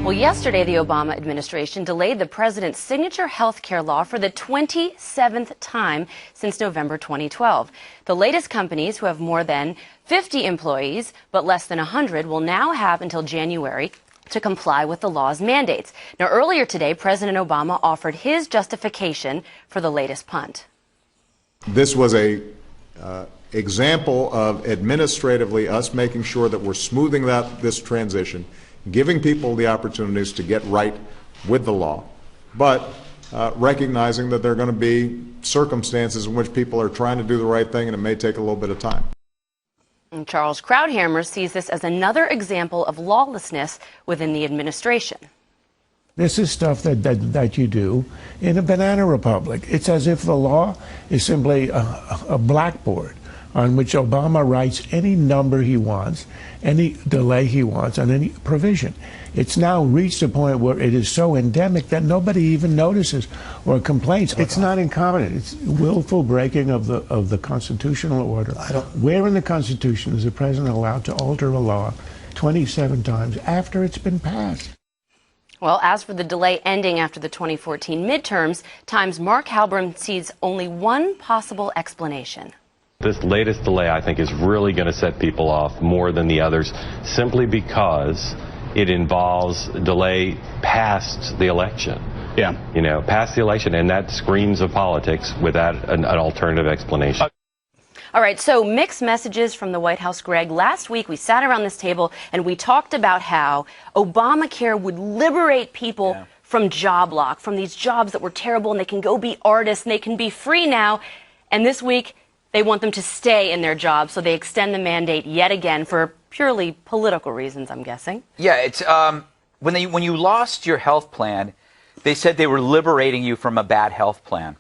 Well, yesterday, the Obama administration delayed the president's signature health care law for the 27th time since November 2012. The latest companies who have more than 50 employees but less than 100 will now have until January to comply with the law's mandates. Now, earlier today, President Obama offered his justification for the latest punt. This was a example of administratively us making sure that we're smoothing this transition, giving people the opportunities to get right with the law, but recognizing that there are going to be circumstances in which people are trying to do the right thing and it may take a little bit of time. And Charles Krauthammer sees this as another example of lawlessness within the administration. This is stuff that you do in a banana republic. It's as if the law is simply a blackboard on which Obama writes any number he wants, any delay he wants, on any provision. It's now reached a point where it is so endemic that nobody even notices or complains. It's not incompetent. It's willful breaking of the constitutional order. Where in the Constitution is the president allowed to alter a law 27 times after it's been passed? Well, as for the delay ending after the 2014 midterms, Times' Mark Halbram sees only one possible explanation. This latest delay, I think, is really going to set people off more than the others, simply because it involves delay past the election. Yeah. You know, past the election, and that screams of politics without an alternative explanation. All right, so mixed messages from the White House, Greg. Last week, we sat around this table and we talked about how Obamacare would liberate people from job lock, from these jobs that were terrible, and they can go be artists and they can be free now. And this week, they want them to stay in their jobs, so they extend the mandate yet again for purely political reasons, I'm guessing. Yeah, it's when you lost your health plan, they said they were liberating you from a bad health plan.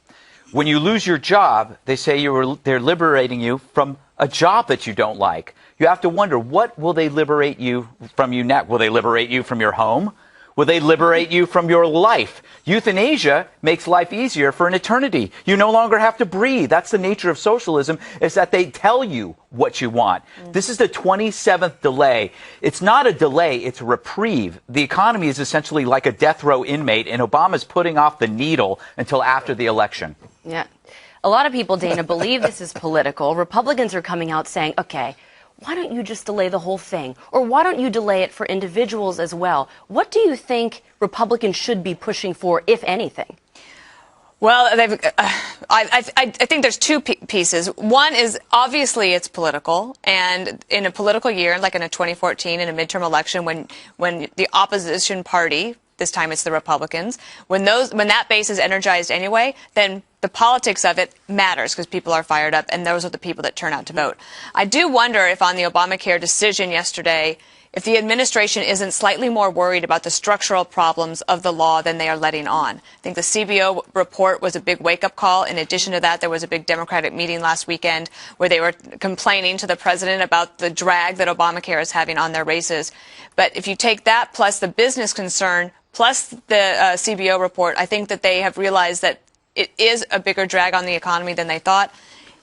When you lose your job, they say they're liberating you from a job that you don't like. You have to wonder, what will they liberate you from you next? Will they liberate you from your home? Will they liberate you from your life? Euthanasia makes life easier for an eternity. You no longer have to breathe. That's the nature of socialism, is that they tell you what you want. This is the 27th delay. It's not a delay, it's a reprieve. The economy is essentially like a death row inmate, and Obama's putting off the needle until after the election. Yeah. A lot of people, Dana, believe this is political. Republicans are coming out saying, okay, why don't you just delay the whole thing? Or why don't you delay it for individuals as well? What do you think Republicans should be pushing for, if anything? Well, I think there's two pieces. One is, obviously, it's political. And in a political year, like in a 2014, in a midterm election, when the opposition party, this time it's the Republicans, when that base is energized anyway, then the politics of it matters because people are fired up, and those are the people that turn out to vote. I do wonder if on the Obamacare decision yesterday, if the administration isn't slightly more worried about the structural problems of the law than they are letting on. I think the CBO report was a big wake-up call. In addition to that, there was a big Democratic meeting last weekend where they were complaining to the president about the drag that Obamacare is having on their races. But if you take that plus the business concern plus the CBO report, I think that they have realized that it is a bigger drag on the economy than they thought,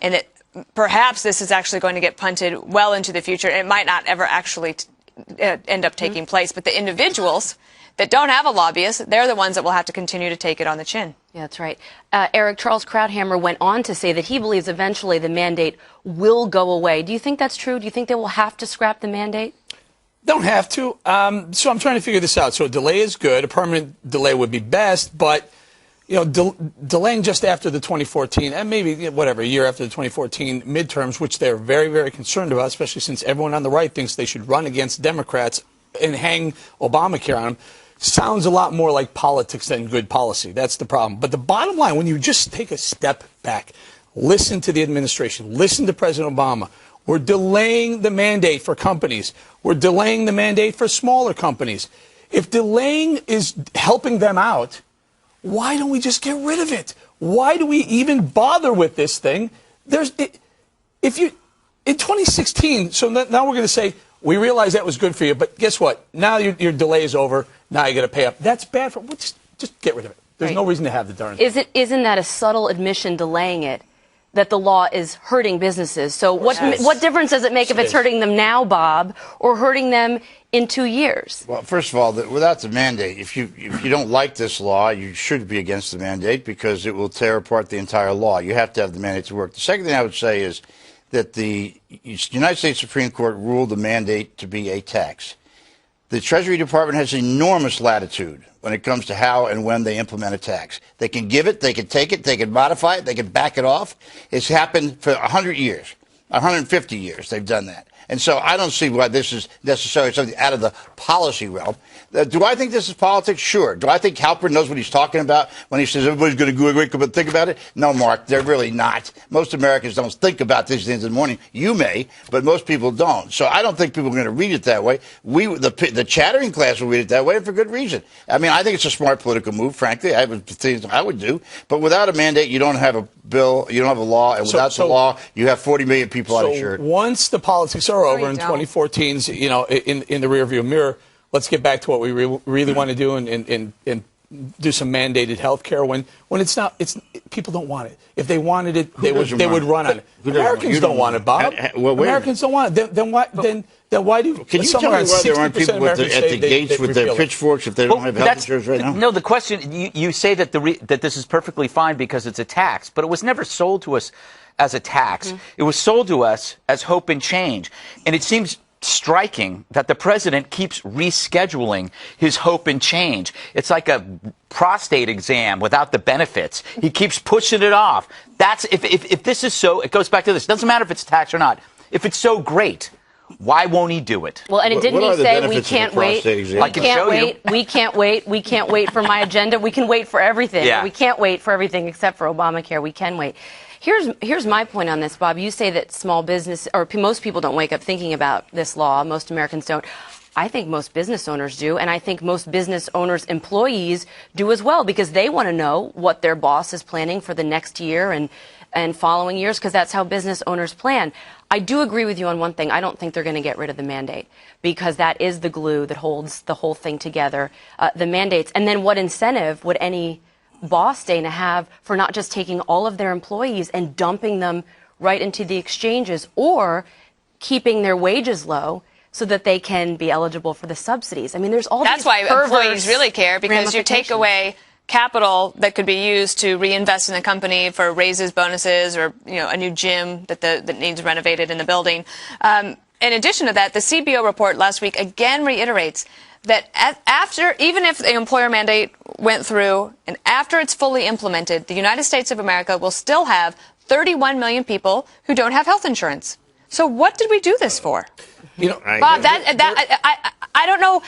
and that perhaps this is actually going to get punted well into the future. It might not ever actually end up taking place, but the individuals that don't have a lobbyist, they're the ones that will have to continue to take it on the chin. Yeah, that's right. Eric, Charles Krauthammer went on to say that he believes eventually the mandate will go away. Do you think that's true? Do you think they will have to scrap the mandate? Don't have to. So I'm trying to figure this out. So a delay is good. A permanent delay would be best, but delaying just after the 2014, and maybe whatever, a year after the 2014 midterms, which they're very, very concerned about, especially since everyone on the right thinks they should run against Democrats and hang Obamacare on them, sounds a lot more like politics than good policy. That's the problem. But the bottom line, when you just take a step back, listen to the administration, listen to President Obama. We're delaying the mandate for companies. We're delaying the mandate for smaller companies. If delaying is helping them out, why don't we just get rid of it? Why do we even bother with this thing? In 2016, so now we're going to say, we realize that was good for you, but guess what? Now your delay is over. Now you got to pay up. That's bad for. Just get rid of it. There's no reason to have the darn thing. Isn't that a subtle admission, delaying it, that the law is hurting businesses. So what difference does it make if it's hurting them now, Bob, or hurting them in 2 years? Well, first of all, without the mandate, if you don't like this law, you should be against the mandate because it will tear apart the entire law. You have to have the mandate to work. The second thing I would say is that the United States Supreme Court ruled the mandate to be a tax. The Treasury Department has enormous latitude when it comes to how and when they implement a tax. They can give it, they can take it, they can modify it, they can back it off. It's happened for 100 years, 150 years they've done that. And so I don't see why this is necessarily something out of the policy realm. Do I think this is politics? Sure. Do I think Halpern knows what he's talking about when he says everybody's going to wake up and think about it? No, Mark, they're really not. Most Americans don't think about these things in the morning. You may, but most people don't. So I don't think people are going to read it that way. The chattering class will read it that way, and for good reason. I mean, I think it's a smart political move, frankly. I have things I would do. But without a mandate, you don't have a bill, you don't have a law, and without the law, you have 40 million people uninsured. Once the politics are over in 2014's, in the rearview mirror, let's get back to what we really want to do and do some mandated health care when it's not. People don't want it. If they wanted it, they would run on it. Americans don't want it, Bob. Americans don't want it. Then why do? Can you tell me why there aren't people at the gates with their pitchforks if they don't have health insurance right now? No, the question you say that that this is perfectly fine because it's a tax, but it was never sold to us as a tax. Mm-hmm. It was sold to us as hope and change, and it seems striking that the president keeps rescheduling his hope and change. It's like a prostate exam without the benefits. He keeps pushing it off. That's if this is so, it goes back to this. It doesn't matter if it's tax or not. If it's so great, why won't he do it? Well, and didn't he say we can't wait? I can show you. We can't wait. We can't wait for my agenda. We can wait for everything. Yeah. We can't wait for everything except for Obamacare. We can wait. Here's my point on this, Bob. You say that small business, or most people don't wake up thinking about this law. Most Americans don't. I think most business owners do, and I think most business owners' employees do as well, because they want to know what their boss is planning for the next year and following years, because that's how business owners plan. I do agree with you on one thing. I don't think they're going to get rid of the mandate, because that is the glue that holds the whole thing together, the mandates. And then what incentive would any boss Dana have for not just taking all of their employees and dumping them right into the exchanges, or keeping their wages low so that they can be eligible for the subsidies? I mean, there's all That's these why employees really care, because you take away capital that could be used to reinvest in the company for raises, bonuses, or a new gym that needs renovated in the building. In addition to that, the CBO report last week again reiterates that even if the employer mandate went through and after it's fully implemented, the United States of America will still have 31 million people who don't have health insurance. So what did we do this for? Bob, I don't know.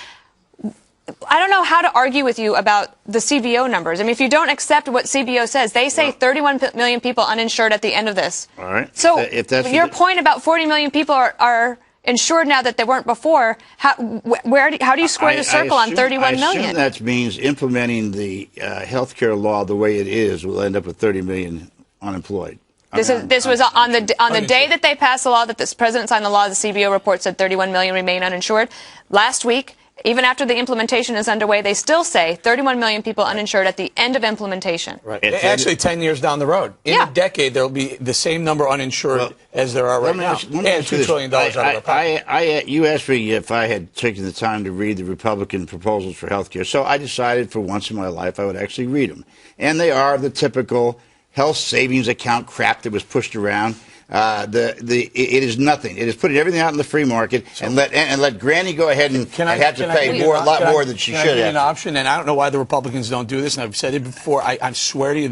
I don't know how to argue with you about the CBO numbers. I mean, if you don't accept what CBO says, they say 31 million people uninsured at the end of this. All right. So your point about 40 million people are insured now that they weren't before, how do you square the circle on 31 million? I assume that means implementing the health care law the way it is will end up with 30 million unemployed. This was on the day that they passed the law, that this president signed the law. The CBO report said 31 million remain uninsured. Last week, even after the implementation is underway, they still say 31 million people uninsured at the end of implementation. Right. Actually, 10 years down the road. In a decade, there will be the same number uninsured as there are right now. And $2 trillion out of our pocket. You asked me if I had taken the time to read the Republican proposals for health care. So I decided for once in my life I would actually read them. And they are the typical health savings account crap that was pushed around. It is nothing. It is putting everything out in the free market and let Granny go ahead and have to pay a lot more than she should have. Can I give you an option? And I don't know why the Republicans don't do this, and I've said it before. I swear to you,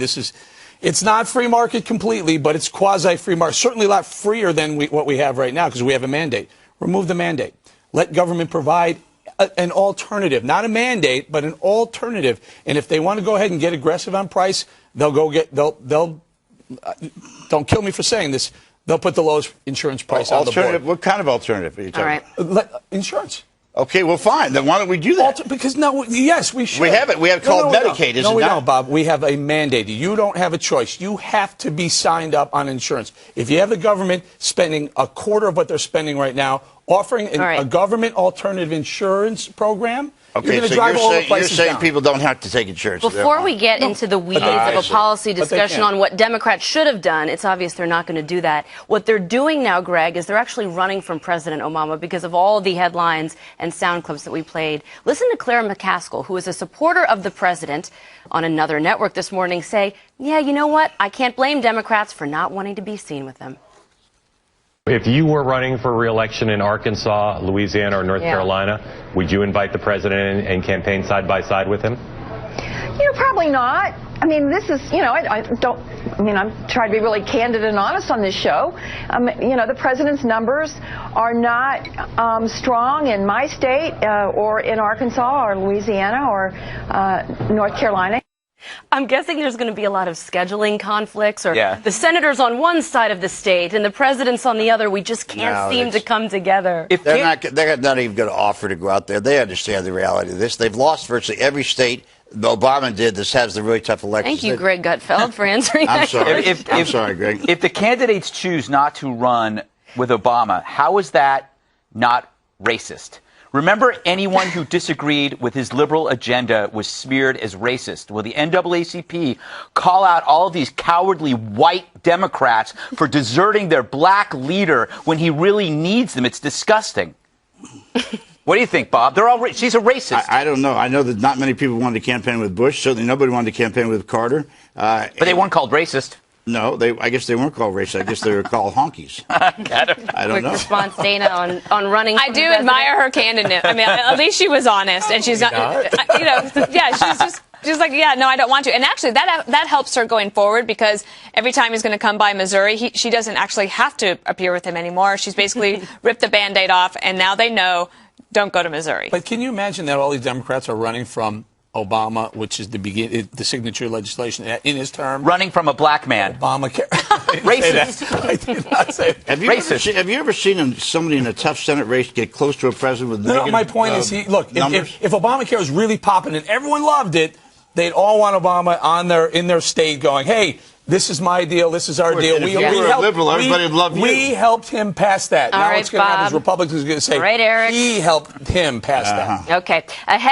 it's not free market completely, but it's quasi-free market. Certainly a lot freer than what we have right now, because we have a mandate. Remove the mandate. Let government provide an alternative, not a mandate, but an alternative. And if they want to go ahead and get aggressive on price, they'll don't kill me for saying this. They'll put the lowest insurance price on the board. What kind of alternative are you talking about? Insurance. Okay, well, fine. Then why don't we do that? Because yes, we should. We have it. We have it called Medicaid, isn't it? No, we don't, Bob. We have a mandate. You don't have a choice. You have to be signed up on insurance. If you have the government spending a quarter of what they're spending right now, offering a government alternative insurance program. Okay, you're going to drive all the prices down. You're saying people don't have to take insurance. Before we get into the weeds of a policy discussion on what Democrats should have done, it's obvious they're not going to do that. What they're doing now, Greg, is they're actually running from President Obama because of all the headlines and sound clips that we played. Listen to Claire McCaskill, who is a supporter of the president, on another network this morning say, yeah, you know what? I can't blame Democrats for not wanting to be seen with them. If you were running for re-election in Arkansas, Louisiana, or North Carolina, would you invite the president and campaign side by side with him? Probably not. I mean, this is, I'm trying to be really candid and honest on this show. The president's numbers are not strong in my state or in Arkansas or Louisiana or North Carolina. I'm guessing there's going to be a lot of scheduling conflicts, or the senators on one side of the state and the president's on the other. We just can't seem to come together. They're not even going to offer to go out there. They understand the reality of this. They've lost virtually every state. Obama did. This has the really tough elections. Thank you, Greg Gutfeld, for answering that. I'm sorry, Greg. If the candidates choose not to run with Obama, how is that not racist? Remember, anyone who disagreed with his liberal agenda was smeared as racist. Will the NAACP call out all of these cowardly white Democrats for deserting their black leader when he really needs them? It's disgusting. What do you think, Bob? She's a racist. I don't know. I know that not many people wanted to campaign with Bush. Certainly nobody wanted to campaign with Carter. But they weren't called racist. No, I guess they weren't called racist. I guess they were called honkies. I don't know. Quick response, Dana, on running. I do admire her candidness. I mean, at least she was honest, and she's not. She's like, yeah, no, I don't want to. And actually, that helps her going forward, because every time he's going to come by Missouri, she doesn't actually have to appear with him anymore. She's basically ripped the Band-Aid off, and now they know, don't go to Missouri. But can you imagine that all these Democrats are running from Obama, which is the signature legislation in his term? Running from a black man. ObamaCare. Racist. I did not say that. Have you ever seen somebody in a tough Senate race get close to a president with negative my point is, if Obamacare was really popping and everyone loved it, they'd all want Obama in their state going, hey, this is my deal, this is our deal. If you were a liberal, everybody would love you. We helped him pass that. All now right, what's going to happen is Republicans are going to say, Eric. he helped him pass that. Okay. Ahead.